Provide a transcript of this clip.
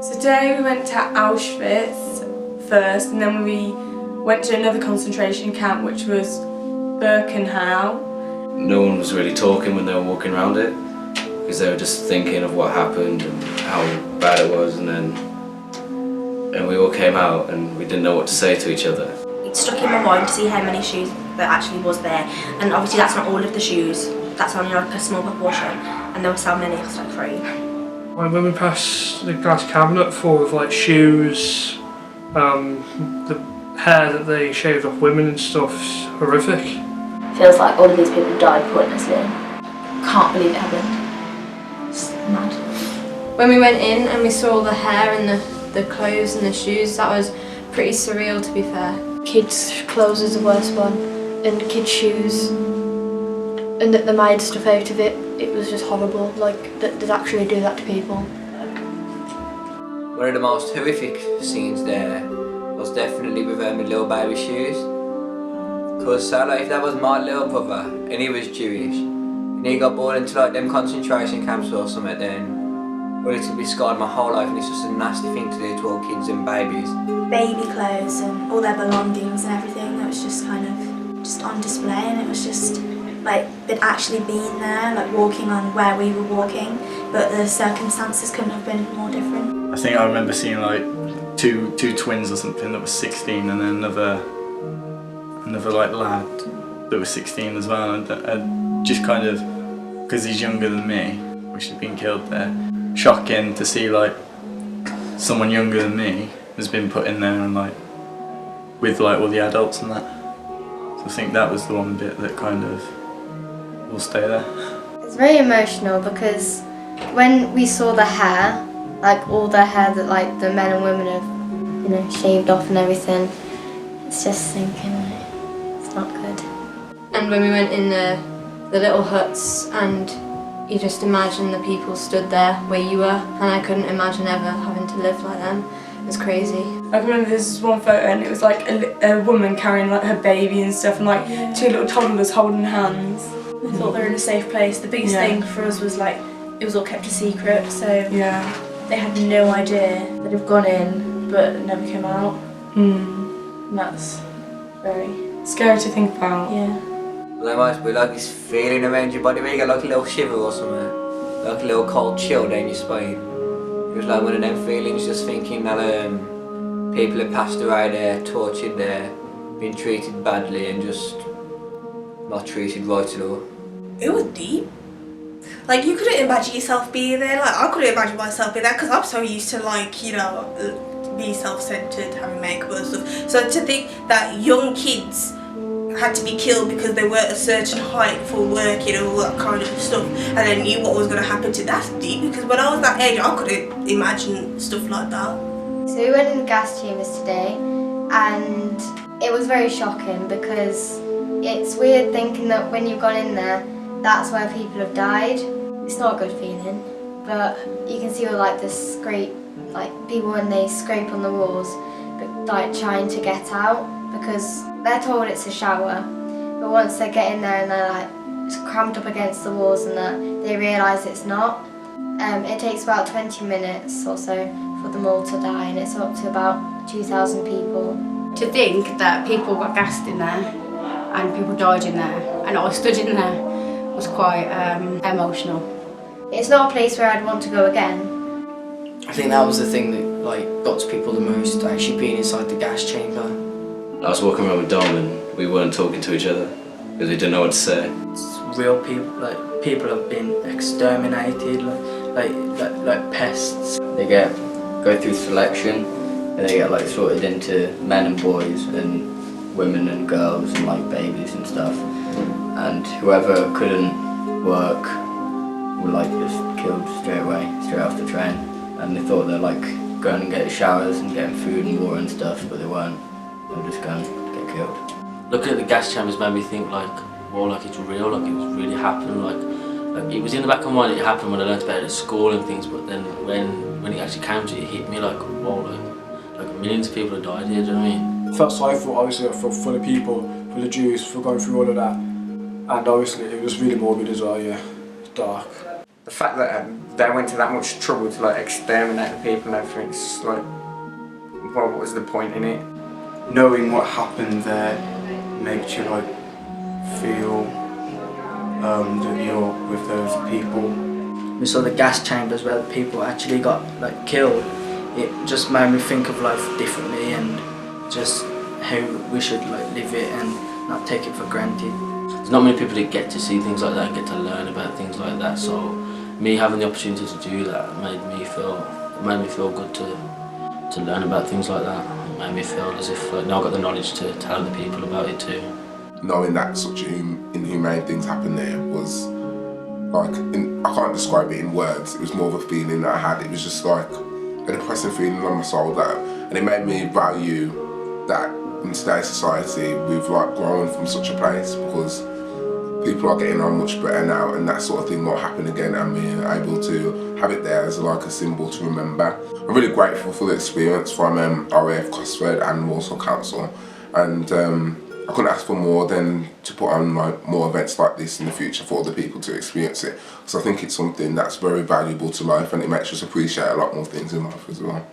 So today we went to Auschwitz first, and then we went to another concentration camp, which was Birkenhau. No one was really talking when they were walking around it, because they were just thinking of what happened and how bad it was, and we all came out and we didn't know what to say to each other. It stuck in my mind to see how many shoes there actually was there, and obviously that's not all of the shoes, that's only like a small proportion, and there were so many, it was like 3. When we passed the glass cabinet full of like shoes, the hair that they shaved off women and stuff's horrific. Feels like all of these people died pointlessly. Can't believe it happened. It's mad. When we went in and we saw the hair and the clothes and the shoes, that was pretty surreal, to be fair. Kids' clothes is the worst one, and kids' shoes, and that they made stuff out of it. It was just horrible, like that they'd actually do that to people. One of the most horrific scenes there was definitely with my little baby shoes. Because if that was my little brother and he was Jewish and he got born into like them concentration camps or something, then well, it'll be scarred my whole life, and it's just a nasty thing to do to all kids and babies. Baby clothes and all their belongings and everything, that was just kind of just on display, and it was just like they'd actually been there, like walking on where we were walking, but the circumstances couldn't have been more different. I think I remember seeing like two twins or something that was 16, and then another like lad that was 16 as well, and just kind of, because he's younger than me, which had been killed there, shocking to see like someone younger than me has been put in there and like with like all the adults and that. So I think that was the one bit that kind of will stay there. It's very emotional because when we saw the hair, like all the hair that like the men and women have, you know, shaved off and everything, it's just thinking like, it's not good. And when we went in the little huts, and you just imagine the people stood there where you were, and I couldn't imagine ever having to live like them. It was crazy. I remember this one photo, and it was like a woman carrying like her baby and stuff, and like 2 little toddlers holding hands. We thought they were in a safe place. The biggest thing for us was like it was all kept a secret, so they had no idea that they'd gone in but never came out. And that's very scary to think about. Yeah. Well, there must be like this feeling around your body where you get like a little shiver or something, like a little cold chill down your spine. It was like one of them feelings, just thinking that people had passed away there, tortured there, been treated badly and just not treated right at all. It was deep. Like, you couldn't imagine yourself being there. Like, I couldn't imagine myself being there because I'm so used to, like, you know, being self-centered, having makeup and stuff. So to think that young kids had to be killed because they weren't a certain height for working and all that kind of stuff, and they knew what was going to happen to, that's deep, because when I was that age I couldn't imagine stuff like that. So we went in the gas chambers today, and it was very shocking because it's weird thinking that when you've gone in there, that's where people have died. It's not a good feeling, but you can see all like the scrape, like people when they scrape on the walls, but like trying to get out because they're told it's a shower, but once they get in there and they're like cramped up against the walls and that, they realise it's not. It takes about 20 minutes or so for them all to die, and it's up to about 2,000 people. To think that people got gassed in there and people died in there and I stood in there was quite emotional. It's not a place where I'd want to go again. I think that was the thing that like got to people the most, actually being inside the gas chamber. I was walking around with Dom and we weren't talking to each other because we didn't know what to say. It's real people, like people have been exterminated, like pests. They go through selection, and they get like sorted into men and boys and women and girls and like babies and stuff. And whoever couldn't work were like just killed straight away, straight off the train. And they thought they're like going and get showers and getting food and water and stuff, but they weren't. They were just going to get killed. Looking at the gas chambers made me think like, well, like it's real, like it was really happening. Like it was in the back of my mind. It happened when I learned about it at school and things, but then when it actually came to it, it hit me like, whoa, like millions of people have died here. Do you know what I mean? I felt sorry for, obviously, for the people, for the Jews, for going through all of that, and obviously it was really morbid as well. Yeah, it's dark. the fact that they went to that much trouble to like exterminate the people and everything, it's like, well, what was the point in it? Knowing what happened there makes you like feel that you're with those people. We saw the gas chambers where people actually got like killed. It just made me think of life differently and just how we should like live it and not take it for granted. There's not many people that get to see things like that and get to learn about things like that, so me having the opportunity to do that made me feel good to learn about things like that. It made me feel as if like, now I've got the knowledge to tell other people about it too. Knowing that such inhumane things happened there was like, I can't describe it in words, it was more of a feeling that I had. It was just like a depressing feeling on my soul, and it made me value that in today's society we've like grown from such a place, because people are getting on much better now and that sort of thing won't happen again, and being able to have it there as like a symbol to remember. I'm really grateful for the experience from RAF Cosford and Walsall Council, and I couldn't ask for more than to put on like more events like this in the future for other people to experience it, because I think it's something that's very valuable to life and it makes us appreciate a lot more things in life as well.